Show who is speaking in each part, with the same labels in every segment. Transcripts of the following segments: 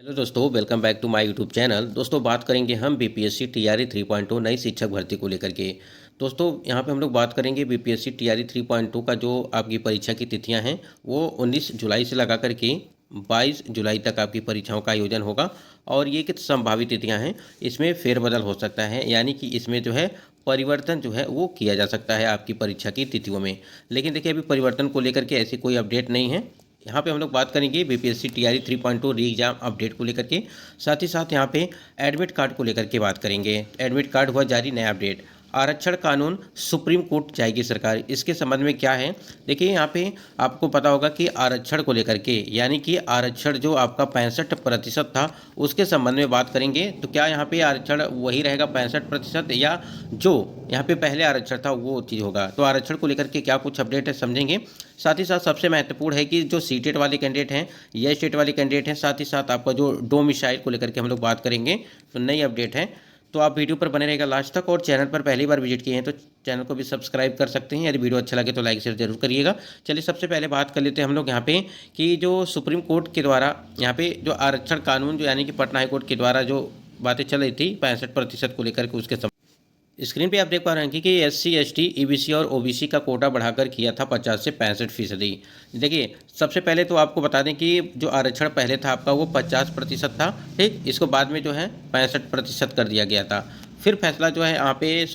Speaker 1: Hello दोस्तों, welcome back to my YouTube channel. दोस्तों, बात करेंगे हम बीपीएससी टीआरई 3.0 नई शिक्षक भर्ती को लेकर के। दोस्तों, यहाँ पे हम लोग बात करेंगे बीपीएससी टीआरई 3.0 का जो आपकी परीक्षा की तिथियां हैं वो 19 जुलाई से लगा करके 22 जुलाई तक आपकी परीक्षाओं का आयोजन होगा। और ये कित संभावित तिथियाँ हैं, इसमें फेरबदल हो सकता है, यानी कि इसमें जो है परिवर्तन जो है वो किया जा सकता है आपकी परीक्षा की तिथियों में। लेकिन देखिए, अभी परिवर्तन को लेकर के ऐसी कोई अपडेट नहीं है। यहाँ पे हम लोग बात करेंगे बीपीएससी टीआरई 3.0 री एग्जाम अपडेट को लेकर के। साथ ही साथ यहाँ पे एडमिट कार्ड को लेकर के बात करेंगे। एडमिट कार्ड हुआ जारी, नया अपडेट। आरक्षण कानून सुप्रीम कोर्ट जाएगी सरकार, इसके संबंध में क्या है। देखिए, यहाँ पे आपको पता होगा कि आरक्षण को लेकर के, यानी कि आरक्षण जो आपका 65% था उसके संबंध में बात करेंगे। तो क्या यहाँ पे आरक्षण वही रहेगा 65%, या जो यहाँ पे पहले आरक्षण था वो चीज़ होगा। तो आरक्षण को लेकर के क्या कुछ अपडेट है समझेंगे। साथ ही साथ सबसे महत्वपूर्ण है कि जो सीटेट वाले कैंडिडेट हैं या स्टेट वाले कैंडिडेट हैं, साथ ही साथ आपका जो डोमिसाइल को लेकर के हम लोग बात करेंगे। तो नई अपडेट है, तो आप वीडियो पर बने रहेगा लास्ट तक। और चैनल पर पहली बार विजिट किए हैं तो चैनल को भी सब्सक्राइब कर सकते हैं। यदि वीडियो अच्छा लगे तो लाइक शेयर जरूर करिएगा। चलिए, सबसे पहले बात कर लेते हैं हम लोग यहाँ पे कि जो सुप्रीम कोर्ट के द्वारा यहाँ पे जो आरक्षण कानून जो यानी कि पटना हाईकोर्ट के द्वारा जो बातें चल रही थी 65% को लेकर के, उसके स्क्रीन पे आप देख पा रहे हैं कि एससी, एसटी, ईबीसी और ओबीसी का कोटा बढ़ाकर किया था 50 से 65%। देखिए, सबसे पहले तो आपको बता दें कि जो आरक्षण पहले था आपका वो 50% था, ठीक। इसको बाद में जो है 65% कर दिया गया था। फिर फैसला जो है यहाँ पे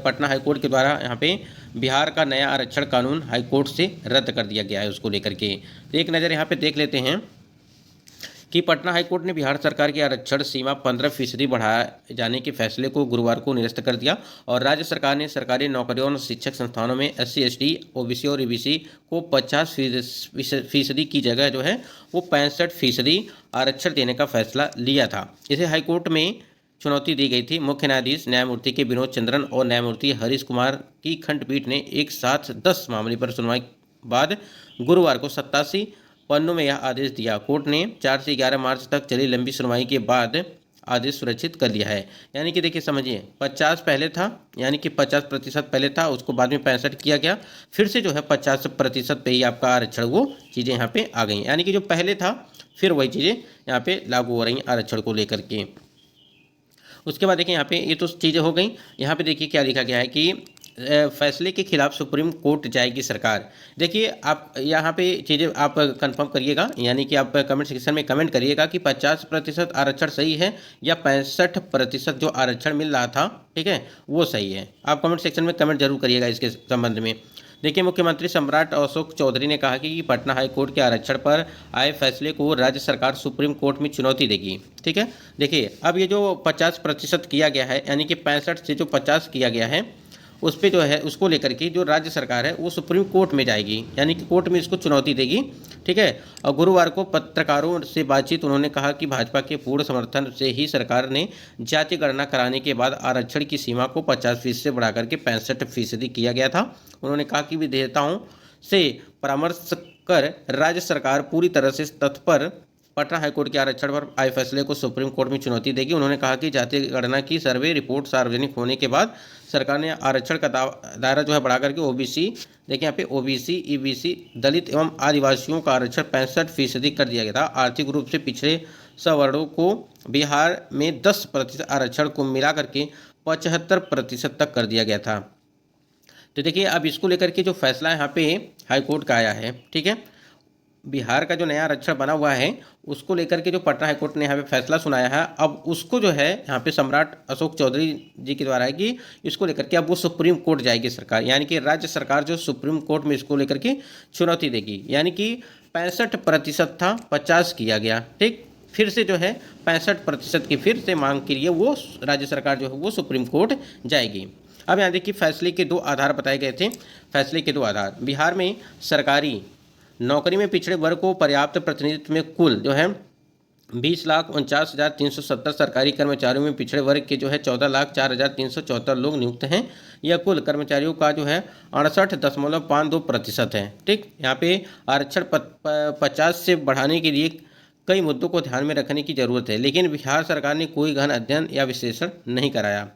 Speaker 1: पटना हाईकोर्ट के द्वारा यहाँ पे बिहार का नया आरक्षण कानून हाईकोर्ट से रद्द कर दिया गया है, उसको लेकर के। तो एक नज़र यहाँ पे देख लेते हैं कि पटना हाईकोर्ट ने बिहार सरकार की आरक्षण सीमा 15% बढ़ाए जाने के फैसले को गुरुवार को निरस्त कर दिया। और राज्य सरकार ने सरकारी नौकरियों और शिक्षक संस्थानों में एससी, एसटी, ओबीसी और ईबीसी को 50% की जगह जो है वो 65% आरक्षण देने का फैसला लिया था। इसे हाईकोर्ट में चुनौती दी गई थी। मुख्य न्यायाधीश न्यायमूर्ति के विनोद चंद्रन और न्यायमूर्ति हरीश कुमार की खंडपीठ ने एक साथ 10 मामले पर सुनवाई बाद गुरुवार को 87 पन्नों में यह आदेश दिया। कोर्ट ने 4 से 11 मार्च तक चली लंबी सुनवाई के बाद आदेश सुरक्षित कर लिया है। यानी कि देखिए, समझिए, 50 पहले था, यानी कि 50% पहले था, उसको बाद में 65 किया गया, फिर से जो है 50% पे ही आपका आरक्षण वो चीज़ें यहाँ पे आ गई। यानी कि जो पहले था फिर वही चीज़ें यहाँ पे लागू हो रही आरक्षण को लेकर के। उसके बाद देखिए, यहाँ पे ये तो चीज़ें हो गई। यहाँ पे देखिए क्या लिखा गया है कि फैसले के खिलाफ सुप्रीम कोर्ट जाएगी सरकार। देखिए, आप यहाँ पे चीज़ें आप कंफर्म करिएगा, यानी कि आप कमेंट सेक्शन में कमेंट करिएगा कि 50% आरक्षण सही है या 65% जो आरक्षण मिल रहा था, ठीक है, वो सही है। आप कमेंट सेक्शन में कमेंट जरूर करिएगा इसके संबंध में। देखिए, मुख्यमंत्री सम्राट अशोक चौधरी ने कहा कि पटना हाईकोर्ट के आरक्षण पर आए फैसले को राज्य सरकार सुप्रीम कोर्ट में चुनौती देगी, ठीक है। देखिए, अब ये जो 50% किया गया है, यानी कि 65 से जो 50 किया गया है, उस पर जो है उसको लेकर के जो राज्य सरकार है वो सुप्रीम कोर्ट में जाएगी, यानी कि कोर्ट में इसको चुनौती देगी, ठीक है। और गुरुवार को पत्रकारों से बातचीत उन्होंने कहा कि भाजपा के पूर्ण समर्थन से ही सरकार ने जाति गणना कराने के बाद आरक्षण की सीमा को 50% से बढ़ाकर के 65% किया गया था। उन्होंने कहा कि विधेयताओं से परामर्श कर राज्य सरकार पूरी तरह से तत्पर पटना हाईकोर्ट के आरक्षण पर आए फैसले को सुप्रीम कोर्ट में चुनौती देगी। उन्होंने कहा कि जातीय गणना की सर्वे रिपोर्ट सार्वजनिक होने के बाद सरकार ने आरक्षण का दायरा जो है बढ़ा करके ओबीसी, देखिए यहाँ पे ओबीसी, ईबीसी, दलित एवं आदिवासियों का आरक्षण 65% कर दिया गया था। आर्थिक रूप से पिछड़े सवर्णों को बिहार में 10% आरक्षण को मिला करके 75% तक कर दिया गया था। तो देखिए, अब इसको लेकर के जो फैसला यहाँ पे हाईकोर्ट का आया है, ठीक है, बिहार का जो नया आरक्षण बना हुआ है उसको लेकर के जो पटना हाईकोर्ट ने यहाँ पे फैसला सुनाया है, अब उसको जो है यहाँ पे सम्राट अशोक चौधरी जी के द्वारा है कि इसको लेकर के अब वो सुप्रीम कोर्ट जाएगी सरकार, यानी कि राज्य सरकार जो सुप्रीम कोर्ट में इसको लेकर के चुनौती देगी। यानी कि 65% था, 50 किया गया, ठीक। फिर से जो है 65% की फिर से मांग के लिए वो राज्य सरकार जो है वो सुप्रीम कोर्ट जाएगी। अब यहाँ देखिए, फैसले के 2 आधार बताए गए थे। फैसले के 2 आधार, बिहार में सरकारी नौकरी में पिछड़े वर्ग को पर्याप्त प्रतिनिधित्व में कुल जो है 20,49,370 सरकारी कर्मचारियों में पिछड़े वर्ग के जो है 14,04,374 लोग नियुक्त हैं। यह कुल कर्मचारियों का जो है 68.52% है, ठीक। यहाँ पे आरक्षण 50 से बढ़ाने के लिए कई मुद्दों को ध्यान में रखने की जरूरत है, लेकिन बिहार सरकार ने कोई गहन अध्ययन या विश्लेषण नहीं कराया।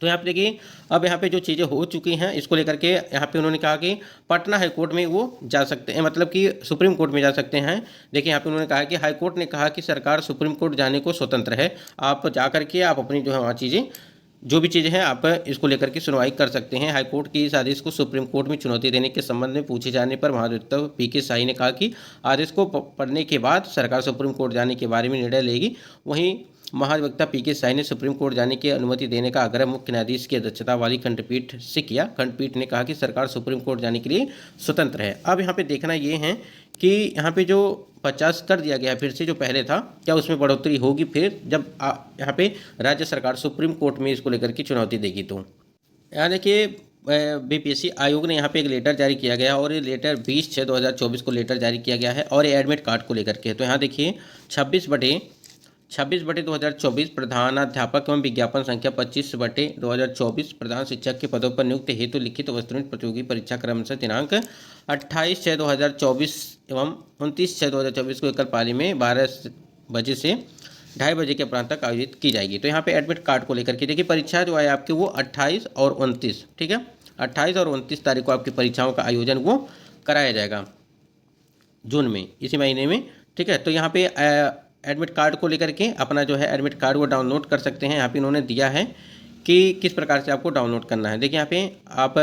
Speaker 1: तो यहाँ पे देखिए, अब यहाँ पे जो चीज़ें हो चुकी हैं इसको लेकर के यहाँ पे उन्होंने कहा कि पटना हाई कोर्ट में वो जा सकते हैं, मतलब कि सुप्रीम कोर्ट में जा सकते हैं। देखिए यहाँ पे उन्होंने कहा कि हाई कोर्ट ने कहा कि सरकार सुप्रीम कोर्ट जाने को स्वतंत्र है, आप जा करके आप अपनी जो है वहाँ चीज़ें जो भी चीज़ें हैं आप इसको लेकर के सुनवाई कर सकते हैं। हाईकोर्ट की इस आदेश को सुप्रीम कोर्ट में चुनौती देने के संबंध में पूछे जाने पर महाधिवक्ता पीके शाही ने कहा कि आदेश को पढ़ने के बाद सरकार सुप्रीम कोर्ट जाने के बारे में निर्णय लेगी। वहीं महाधिवक्ता पीके शाही ने सुप्रीम कोर्ट जाने की अनुमति देने का आग्रह मुख्य न्यायाधीश की अध्यक्षता वाली खंडपीठ से किया। खंडपीठ ने कहा कि सरकार सुप्रीम कोर्ट जाने के लिए स्वतंत्र है। अब यहाँ पे देखना ये है कि यहाँ पे जो 50 कर दिया गया फिर से जो पहले था, क्या उसमें बढ़ोतरी होगी फिर जब यहाँ पे राज्य सरकार सुप्रीम कोर्ट में इसको लेकर के चुनौती देगी। तो यहाँ देखिए बीपीएससी आयोग ने यहाँ पे एक लेटर जारी किया गया और ये लेटर 20/6/2024 को लेटर जारी किया गया है और ये एडमिट कार्ड को लेकर के। तो यहाँ देखिए 26/2024 प्रधानाध्यापक एवं विज्ञापन संख्या 25/2024 प्रधान शिक्षक के पदों पर नियुक्ति हेतु लिखित वस्तुनिष्ठ प्रतियोगी परीक्षा क्रमशः दिनांक 28/6/2024 एवं 29/6/2024 को एकल पाली में 12 बजे से 2:30 बजे के अपराह्न तक आयोजित की जाएगी। तो यहाँ पे एडमिट कार्ड को लेकर के देखिए, परीक्षा जो है आपकी वो 28 और 29, ठीक है, 28 और 29 तारीख को आपकी परीक्षाओं का आयोजन वो कराया जाएगा जून में, इसी महीने में, ठीक है। तो यहाँ पे एडमिट कार्ड को लेकर के अपना जो है एडमिट कार्ड वो डाउनलोड कर सकते हैं। यहाँ पे इन्होंने दिया है कि किस प्रकार से आपको डाउनलोड करना है। देखिए यहाँ पे आप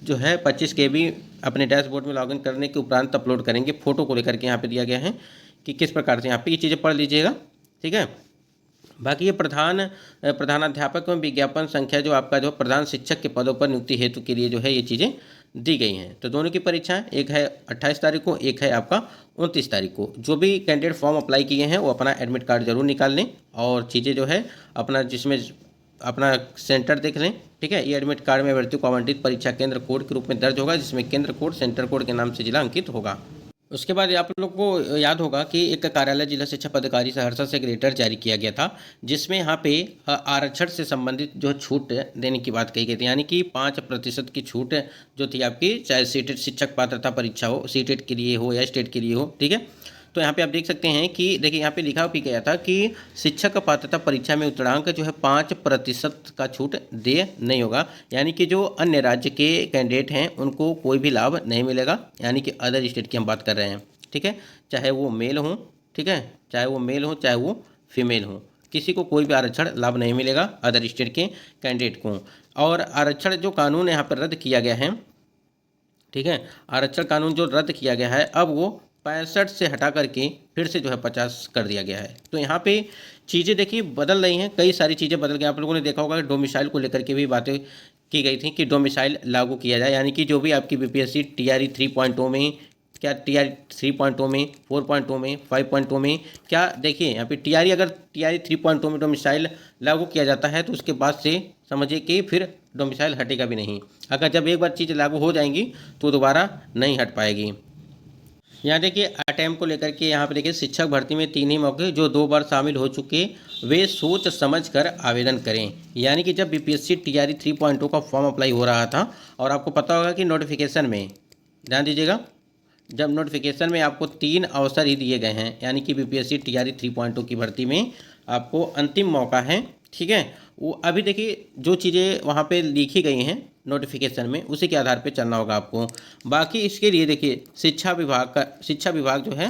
Speaker 1: जो है 25 KB अपने डैशबोर्ड में लॉगिन करने के उपरांत अपलोड करेंगे। फोटो को लेकर के यहाँ पे दिया गया है कि किस प्रकार से, यहाँ पे ये चीज़ें पढ़ लीजिएगा, ठीक है। बाकी ये प्रधानाध्यापक एवं विज्ञापन संख्या जो आपका जो प्रधान शिक्षक के पदों पर नियुक्ति हेतु के लिए जो है ये चीज़ें दी गई हैं। तो दोनों की परीक्षाएं, एक है 28 तारीख को, एक है आपका 29 तारीख को। जो भी कैंडिडेट फॉर्म अप्लाई किए हैं वो अपना एडमिट कार्ड जरूर निकाल लें और चीज़ें जो है अपना जिसमें अपना सेंटर देख लें, ठीक है। ये एडमिट कार्ड में अभ्यर्थी को आवंटित परीक्षा केंद्र कोड के रूप में दर्ज होगा, जिसमें केंद्र कोड सेंटर कोड के नाम से जिला अंकित होगा। उसके बाद आप लोग को याद होगा कि एक कार्यालय जिला शिक्षा पदाधिकारी सहरसा से एक लेटर जारी किया गया था, जिसमें यहाँ पे आरक्षण से संबंधित जो छूट देने की बात कही गई थी, यानी कि 5% की छूट जो थी आपकी, चाहे सीटेट शिक्षक पात्रता परीक्षा हो, सीटेट के लिए हो या स्टेट के लिए हो, ठीक है। तो यहाँ पे आप देख सकते हैं कि देखिए यहाँ पे लिखा भी गया था कि शिक्षक पात्रता परीक्षा में उत्तरांक जो है 5% का छूट दे नहीं होगा, यानी कि जो अन्य राज्य के कैंडिडेट हैं उनको कोई भी लाभ नहीं मिलेगा, यानी कि अदर स्टेट की हम बात कर रहे हैं, ठीक है। चाहे वो मेल हो, ठीक है, चाहे वो मेल हो चाहे वो फीमेल हो, किसी को कोई भी आरक्षण लाभ नहीं मिलेगा अदर स्टेट के कैंडिडेट को। और आरक्षण जो कानून यहाँ पर रद्द किया गया है, ठीक है, आरक्षण कानून जो रद्द किया गया है अब वो 65 से हटा करके फिर से जो है 50 कर दिया गया है। तो यहाँ पे चीज़ें देखिए बदल रही हैं, कई सारी चीज़ें बदल गई। आप लोगों ने देखा होगा कि डोमिसाइल को लेकर के भी बातें की गई थी कि डोमिसाइल लागू किया जाए, यानी कि जो भी आपकी बीपीएससी टीआरई 3.0 में, क्या टीआरई 3.0 में, 4.0 में, 5.0 में, क्या देखिए यहाँ पे टीआरई अगर टीआरई 3.0 में डोमिसाइल लागू किया जाता है तो उसके बाद से समझिए कि फिर डोमिसाइल हटेगा भी नहीं। अगर जब एक बार चीज़ लागू हो जाएंगी तो दोबारा नहीं हट पाएगी। यहाँ देखिए अटेम्प्ट को लेकर के यहाँ पे देखिए शिक्षक भर्ती में 3 ही मौके, जो 2 बार शामिल हो चुके वे सोच समझ कर आवेदन करें। यानी कि जब बीपीएससी टीआरई 3.0 का फॉर्म अप्लाई हो रहा था और आपको पता होगा कि नोटिफिकेशन में, ध्यान दीजिएगा, जब नोटिफिकेशन में आपको 3 अवसर ही दिए गए हैं, यानी कि बीपीएससी टीआरई 3.0 की भर्ती में आपको अंतिम मौका है, ठीक है। वो अभी देखिए जो चीज़ें वहाँ पे लिखी गई हैं नोटिफिकेशन में उसी के आधार पे चलना होगा आपको। बाकी इसके लिए देखिए शिक्षा विभाग जो है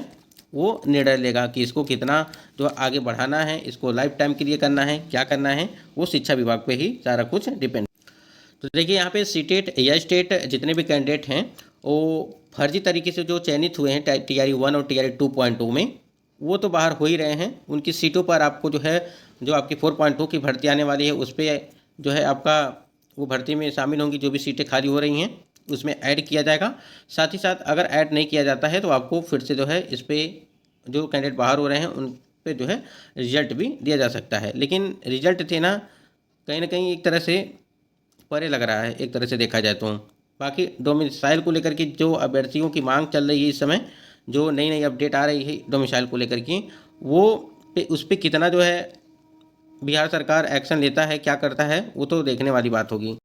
Speaker 1: वो निर्णय लेगा कि इसको कितना जो आगे बढ़ाना है, इसको लाइफ टाइम के लिए करना है, क्या करना है, वो शिक्षा विभाग पे ही सारा कुछ डिपेंड। तो देखिए यहाँ पे सीटेट या स्टेट जितने भी कैंडिडेट हैं वो फर्जी तरीके से जो चयनित हुए हैं टीआरई 1 और टीआरई 2.0 में, वो तो बाहर हो ही रहे हैं। उनकी सीटों पर आपको जो है जो आपकी 4.2 की भर्ती आने वाली है उस पर जो है आपका वो भर्ती में शामिल होंगी, जो भी सीटें खाली हो रही हैं उसमें ऐड किया जाएगा। साथ ही साथ अगर ऐड नहीं किया जाता है तो आपको फिर से जो है इस पर जो कैंडिडेट बाहर हो रहे हैं उन पे जो है रिजल्ट भी दिया जा सकता है। लेकिन रिजल्ट देना कहीं ना कहीं एक तरह से परे लग रहा है, एक तरह से देखा जाए तो। बाकी डोमिसाइल को लेकर के जो अभ्यर्थियों की मांग चल रही है इस समय, जो नई नई अपडेट आ रही है डोमिसाइल को लेकर के, वो उस पर कितना जो है बिहार सरकार एक्शन लेता है, क्या करता है, वो तो देखने वाली बात होगी।